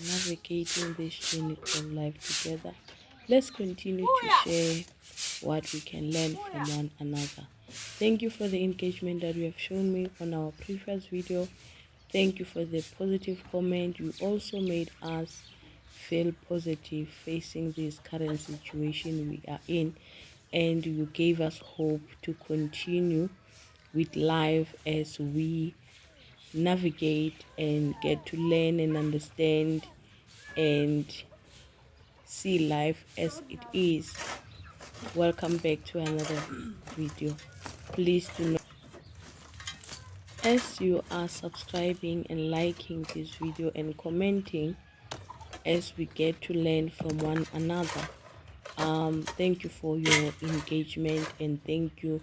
navigating this journey called life together. Let's continue to share what we can learn from one another. Thank you for the engagement that you have shown me on our previous video. Thank you for the positive comment. You also made us feel positive facing this current situation we are in, and you gave us hope to continue with life as we navigate and get to learn and understand and see life as it is. Welcome back to another video. Please do not, as you are subscribing and liking this video and commenting as we get to learn from one another. Thank you for your engagement and thank you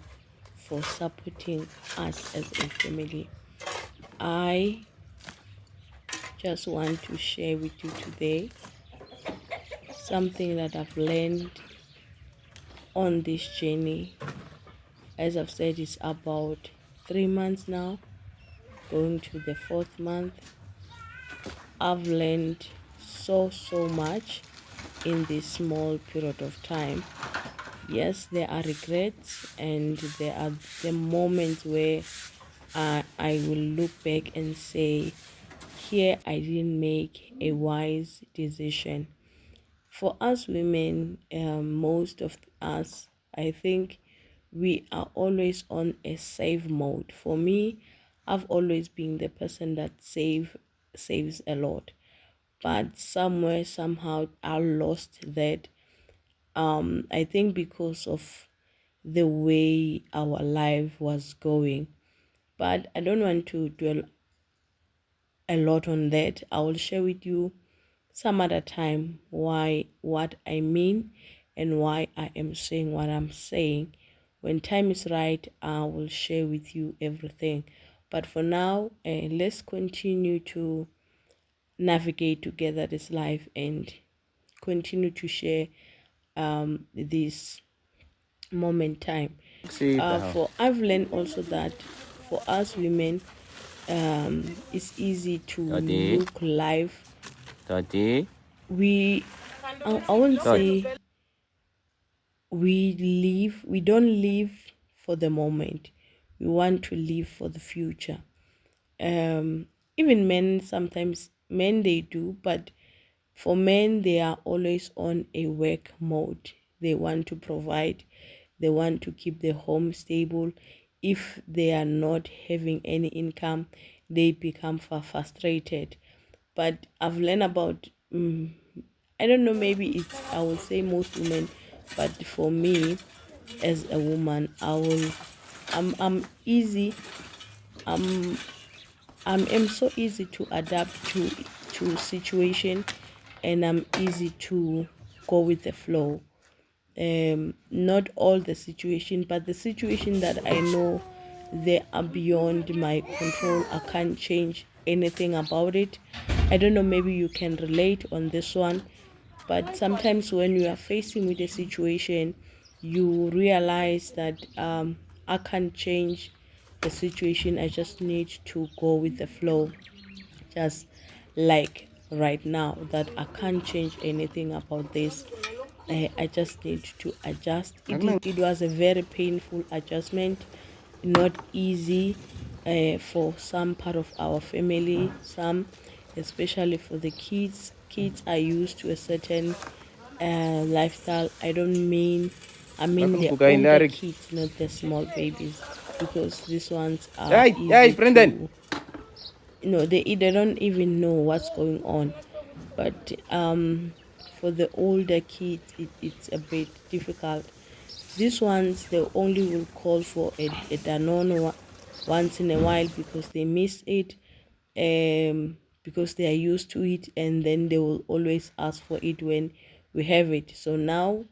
for supporting us as a family. I just want to share with you today something that I've learned on this journey. As I've said, it's about 3 months now, going to the 4th month. I've learned so much in this small period of time. Yes, there are regrets and there are the moments where I will look back and say, here I didn't make a wise decision. For us women, most of us, I think we are always on a save mode. For me, I've always been the person that saves a lot, but somewhere somehow I lost that. I think because of the way our life was going, but I don't want to dwell a lot on that. I will share with you some other time what I mean and why I am saying what I'm saying. When time is right, I will share with you everything. But for now, let's continue to navigate together this life and continue to share this moment time. For I've learned also that for us women, it's easy to look life. I won't say we don't live for the moment. We want to live for the future. Even men, sometimes men they do, but for men they are always on a work mode. They want to provide, they want to keep the home stable. If they are not having any income, they become frustrated. But I've learned about I don't know, maybe it's, I would say most women, but for me as a woman, I'm easy. I'm I'm so easy to adapt to situation, and I'm easy to go with the flow. Not all the situation, but the situation that I know they are beyond my control, I can't change anything about it. I don't know, maybe you can relate on this one. But sometimes when you are facing with a situation, you realize that I can't change the situation. I just need to go with the flow. Just like right now, that I can't change anything about this. I just need to adjust. It was a very painful adjustment, not easy for some part of our family, some especially for the kids. Kids are used to a certain lifestyle. I mean the older kids, not the small babies, because these ones are easy to, they don't even know what's going on. But for the older kids, it's a bit difficult. These ones, they only will call for a Danone once in a while because they miss it, because they are used to it, and then they will always ask for it when we have it. So now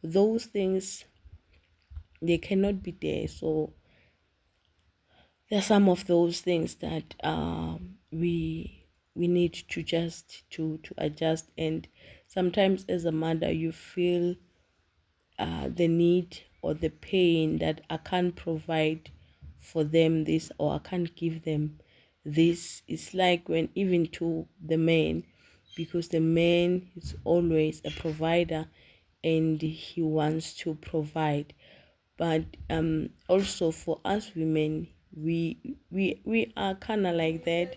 those things, they cannot be there. So there are some of those things that we need to just to adjust. And sometimes as a mother, you feel the need or the pain that I can't provide for them this, or I can't give them this. It's like when even to the man, because the man is always a provider and he wants to provide. But also for us women, we are kind of like that.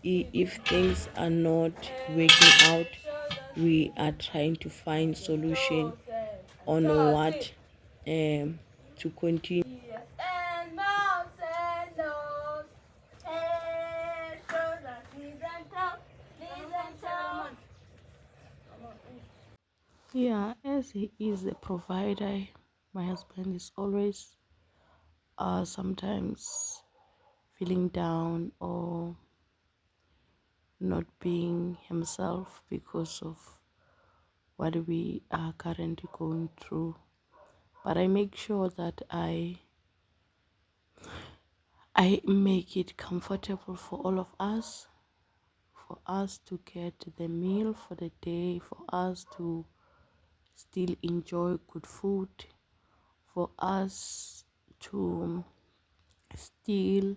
If things are not working out, we are trying to find solution on what to continue. Yeah, as he is a provider, my husband is always sometimes feeling down or not being himself because of what we are currently going through. But I make sure that I make it comfortable for all of us, for us to get the meal for the day, for us to still enjoy good food, for us to still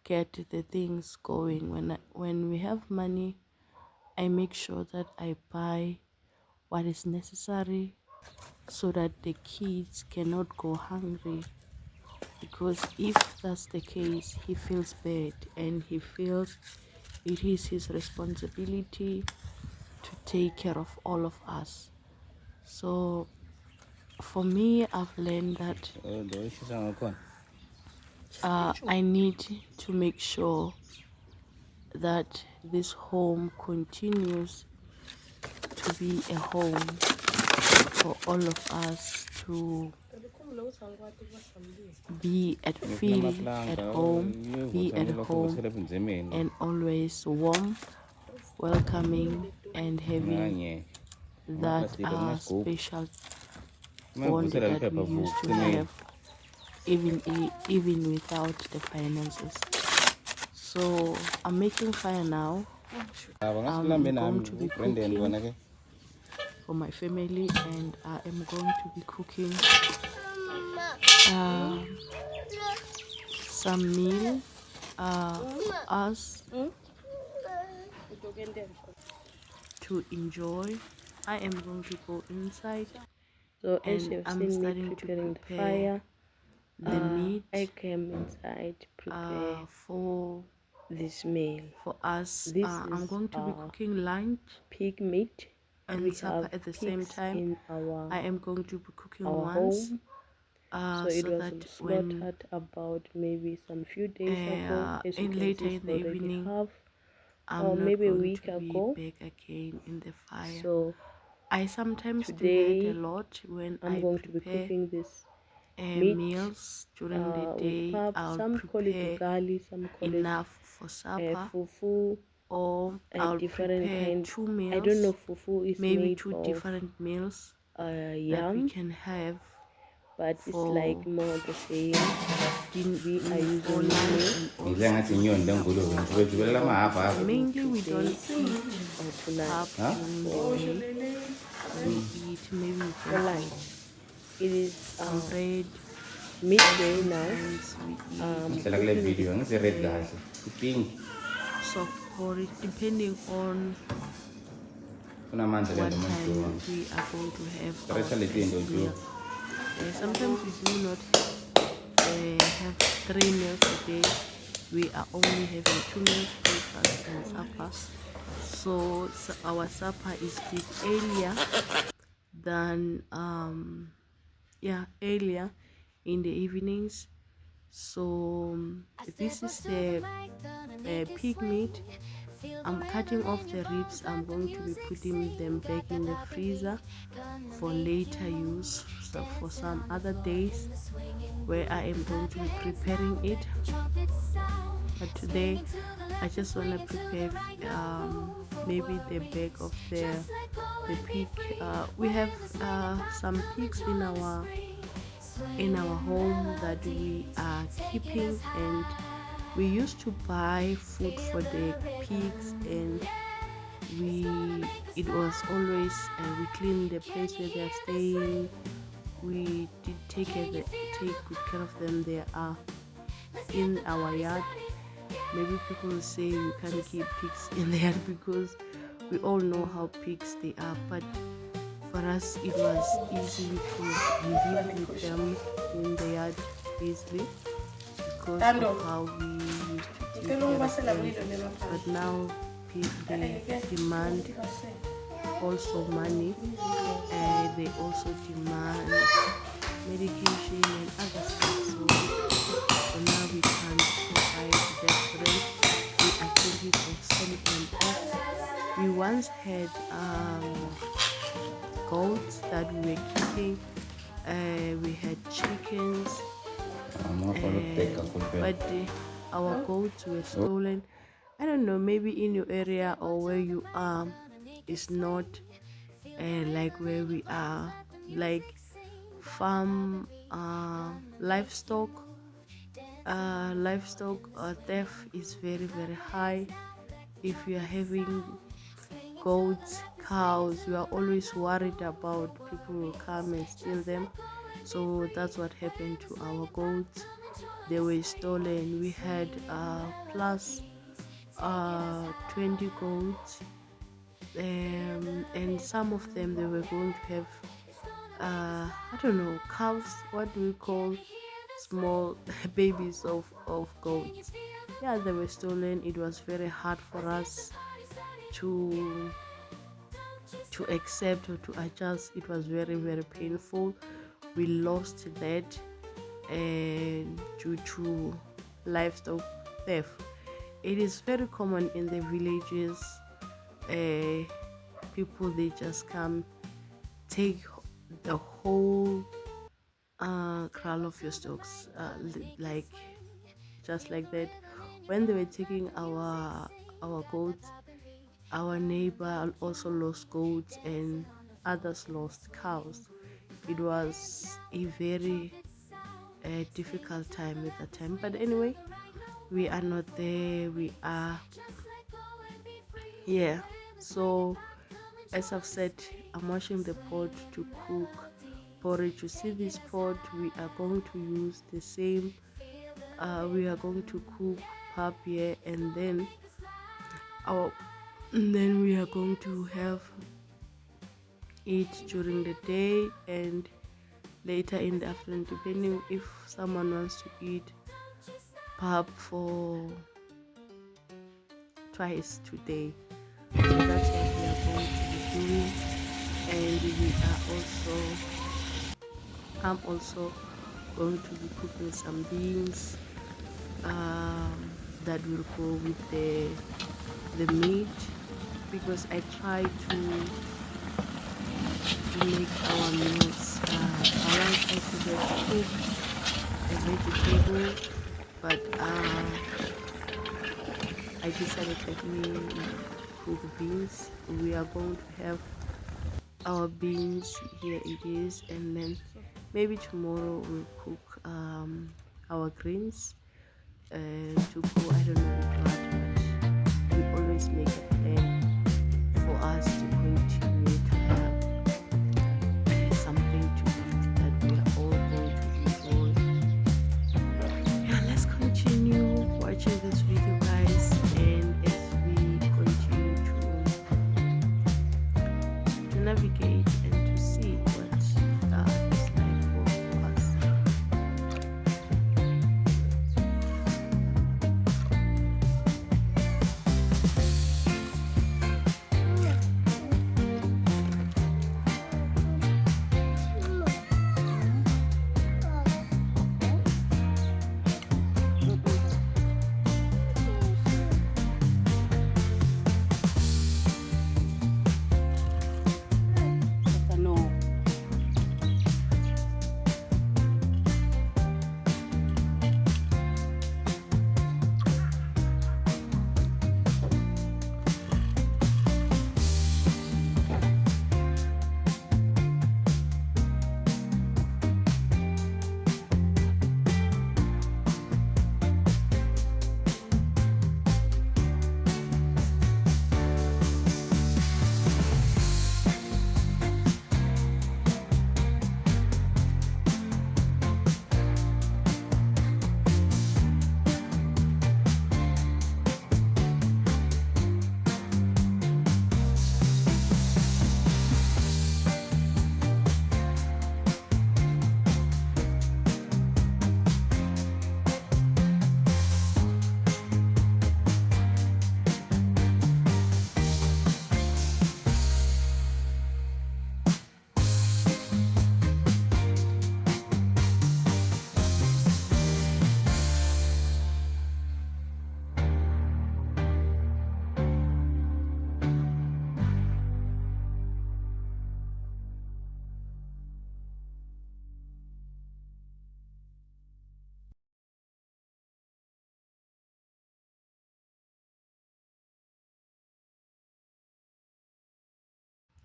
get the things going. When we have money, I make sure that I buy what is necessary so that the kids cannot go hungry, because if that's the case, he feels bad and he feels it is his responsibility to take care of all of us. So for me, I've learned that I need to make sure that this home continues to be a home for all of us to be at feel at home, be at home, and always warm, welcoming, and having that special bond that we used to have, even without the finances. So I'm making fire now. I'm going to be cooking for my family, and I am going to be cooking some meal for us to enjoy. I am going to go inside, so as you have seen me preparing the fire, the meat. I came inside to prepare for this meal for us. I'm going to be cooking lunch, pig meat, and supper at the same time. I am going to be cooking once. So it was slaughtered about maybe some few days ago. As you can later see, in the evening, or maybe a week ago. Back again in the fire. So I sometimes today do that a lot when I'm going to be cooking this meals during the day. I'll some call it ugali, some call enough for supper, fufu, or I'll different kind. 2 meals. I don't know fufu is maybe made 2 different meals that we can have, but it's like more the same. We are using mainly we don't eat pap during the day. We eat maybe we can lunch. It is some bread, midday now. Soft porridge, depending on what time we are going to have our first meal. Sometimes we do not have 3 meals a day. We are only having 2 meals, breakfast and supper. So our supper is a bit earlier than earlier in the evenings. So this is the pig meat. I'm cutting off the ribs. I'm going to be putting them back in the freezer for later use, so for some other days where I am going to be preparing it. But today I just want to prepare maybe the back of the pig. We have some pigs in our home that we are keeping, and we used to buy food for the pigs, and it was always we clean the place where they are staying. We did take good care of them. They are in our yard. Maybe people will say you can't keep pigs in the yard because we all know how pigs they are, but for us it was easy. We could live with them in the yard easily because of how we used to take care of them. But now they demand also money, and they also demand medication and other stuff. So now we can't provide that for them. We are thinking of selling them off. We once had goats that we were keeping. We had chickens, but our goats were stolen. I don't know, maybe in your area or where you are is not like where we are, like farm livestock theft is very high. If you are having goats, cows, you are always worried about people will come and steal them. So that's what happened to our goats. They were stolen. We had plus 20 goats, and some of them they were going to have I don't know, calves. What do we call small babies of goats? Yeah, they were stolen. It was very hard for us to accept or to adjust. It was very painful. We lost that and due to livestock theft. It is very common in the villages. People they just come take the whole kraal of your stocks, like just like that. When they were taking our goats, our neighbor also lost goats and others lost cows. It was a very difficult time at that time, but anyway, we are not there. We are here. So as I've said, I'm washing the pot to cook porridge. You see this pot, we are going to use the same. We are going to cook pap here, and then we are going to have it during the day and later in the afternoon, depending if someone wants to eat pap for twice today. So that's what we are going to be doing, and I'm also going to be cooking some beans that will go with the meat, because I try to make our meals balanced. I could have cooked a vegetable, but I decided let me cook beans. We are going to have our beans, here it is, and then maybe tomorrow we'll cook our greens to go, I don't know with what, but we always make a plan for us to continue to have something to eat that we are all going to enjoy. Yeah, let's continue watching this video, guys, and as we continue to navigate and to see what is like for us.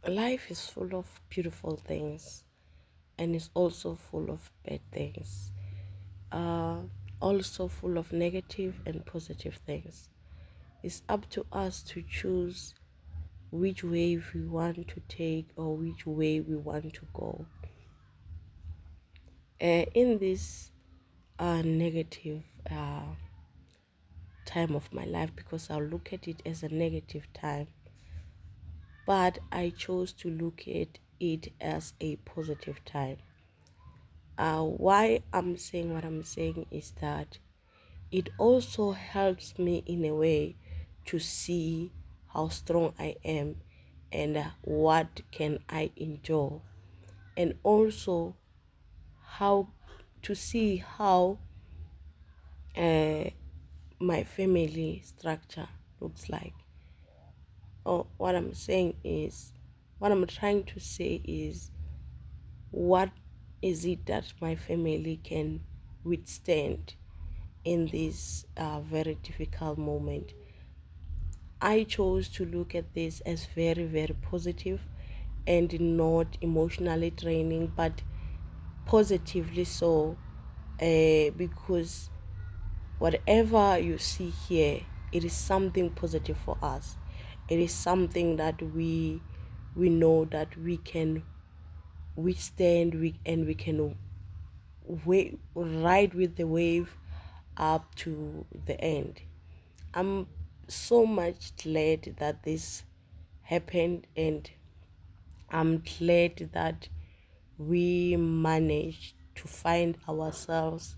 Life is full of beautiful things and it's also full of bad things, uh, also full of negative and positive things. It's up to us to choose which way we want to take or which way we want to go. In this negative time of my life, because I'll look at it as a negative time, but I chose to look at it as a positive time. Why I'm saying what I'm saying is that it also helps me in a way to see how strong I am and what can I endure, and also how to see how uh, my family structure looks like. Or what I'm saying is, what I'm trying to say is, what is it that my family can withstand in this very difficult moment? I chose to look at this as very, very positive and not emotionally draining, but positively so, because whatever you see here, it is something positive for us. It is something that we know that we can withstand, and we can ride with the wave up to the end. I'm so much glad that this happened, and I'm glad that we managed to find ourselves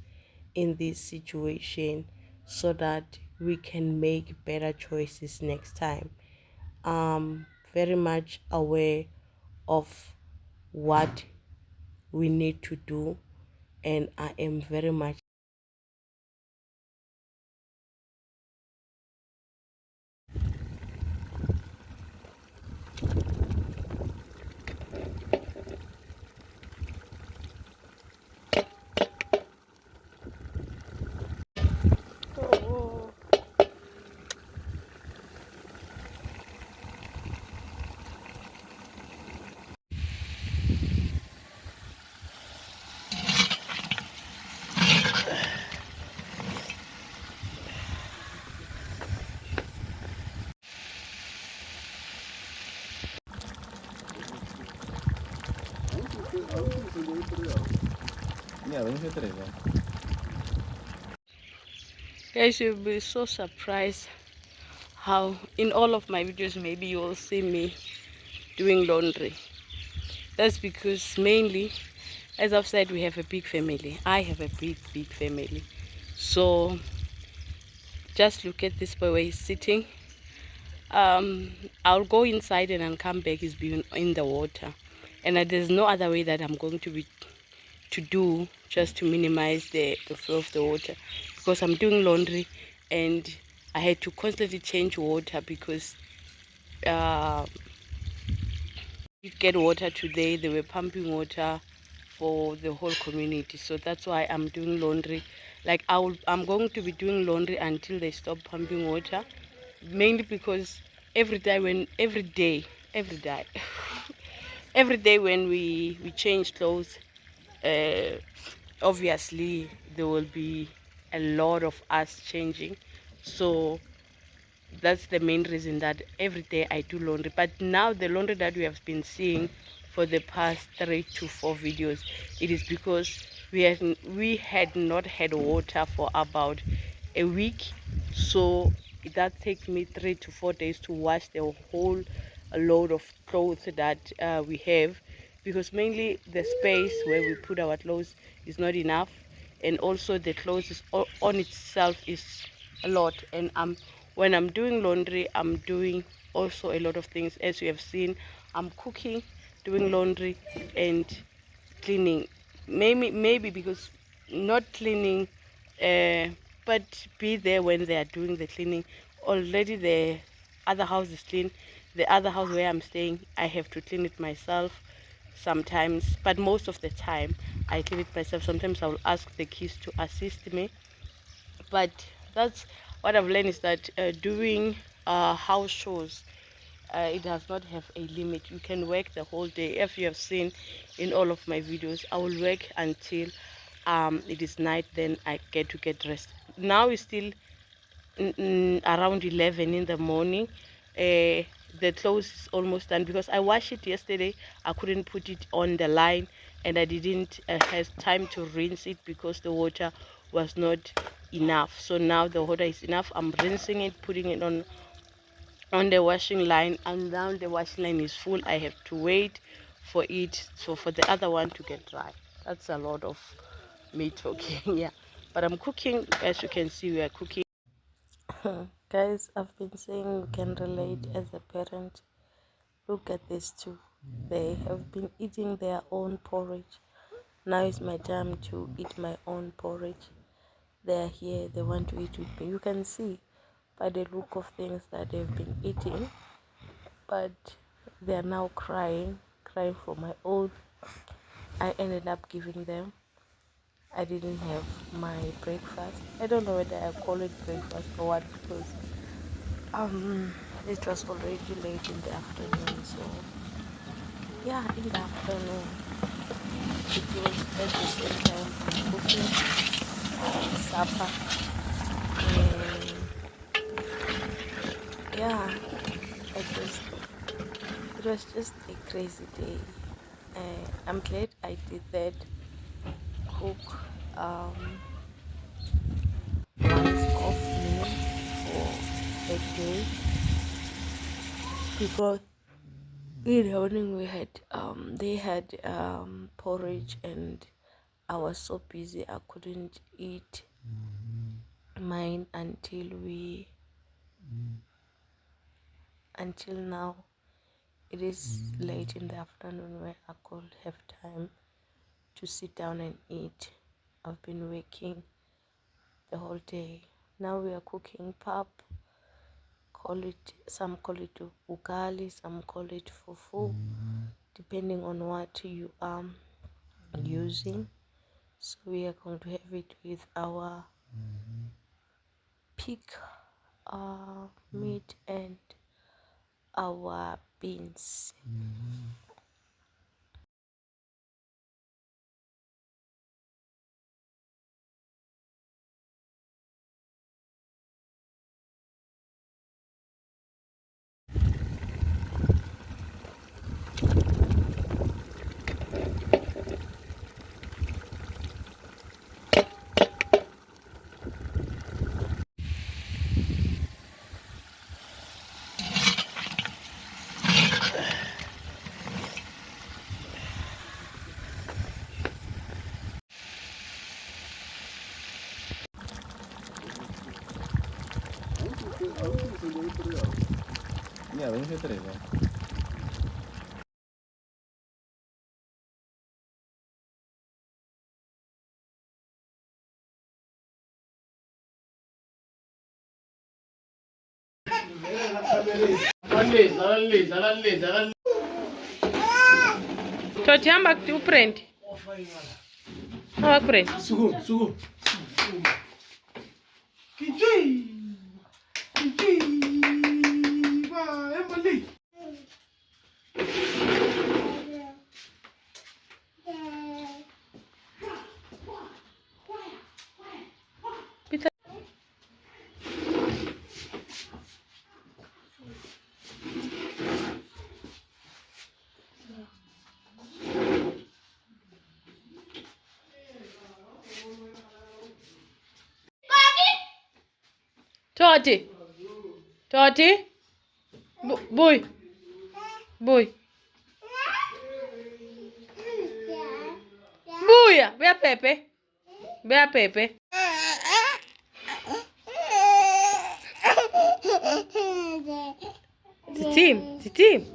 in this situation so that we can make better choices next time. I'm very much aware of what we need to do, and I am very much. Guys, you'll be so surprised how in all of my videos maybe you will see me doing laundry. That's because mainly, as I've said, we have a big family. I have a big family. So just look at this boy where he's sitting. I'll go inside and I'll come back, he's been in the water. And there's no other way that I'm going to do just to minimize the flow of the water, because I'm doing laundry and I had to constantly change water because uh, we get water today. They were pumping water for the whole community, so that's why I'm doing laundry. Like I'm going to be doing laundry until they stop pumping water, mainly because every day every day when we change clothes, uh, obviously there will be a lot of us changing. So that's the main reason that every day I do laundry. But now the laundry that we have been seeing for the past 3 to 4 videos, it is because we had not had water for about a week. So that takes me 3 to 4 days to wash the whole load of clothes that we have, because mainly the space where we put our clothes is not enough, and also the clothes on itself is a lot. And when I'm doing laundry, I'm doing also a lot of things. As you have seen, I'm cooking, doing laundry, and cleaning. Maybe because not cleaning, uh, but be there when they are doing the cleaning. Already the other house is clean. The other house where I'm staying, I have to clean it myself sometimes, but most of the time I clean it myself. Sometimes I will ask the kids to assist me, but that's what I've learned, is that doing house chores, it does not have a limit. You can work the whole day. If you have seen in all of my videos, I will work until it is night, then I get rest. Now it's still around 11 in the morning. The clothes is almost done because I washed it yesterday. I couldn't put it on the line, and I didn't have time to rinse it because the water was not enough. So now the water is enough. I'm rinsing it, putting it on the washing line, and now the washing line is full. I have to wait for it, so for the other one to get dry. That's a lot of me talking. Yeah, but I'm cooking. As you can see, we are cooking. Guys, I've been saying you can relate as a parent. Look at these two. They have been eating their own porridge. Now it's my time to eat my own porridge. They are here. They want to eat with me. You can see by the look of things that they've been eating, but they are now crying for my own. I ended up giving them. I didn't have my breakfast. I don't know whether I call it breakfast or what, because it was already late in the afternoon. So yeah, in the afternoon it was at the same time I'm cooking supper, and yeah, it was just a crazy day. I'm glad I did that, cook once off meal for a day, because in the morning we had they had porridge, and I was so busy I couldn't eat mine until now. It is late in the afternoon where I could have time to sit down and eat. I've been working the whole day. Now we are cooking pap. Some call it ugali, some call it fufu, depending on what you are using. So we are going to have it with our pig meat and our beans. Yeah, vamos a tres, Totamba que tu prende. Não vai prende. Sugo. Toti. Boy. Buia. Vê a Pepe. Titim.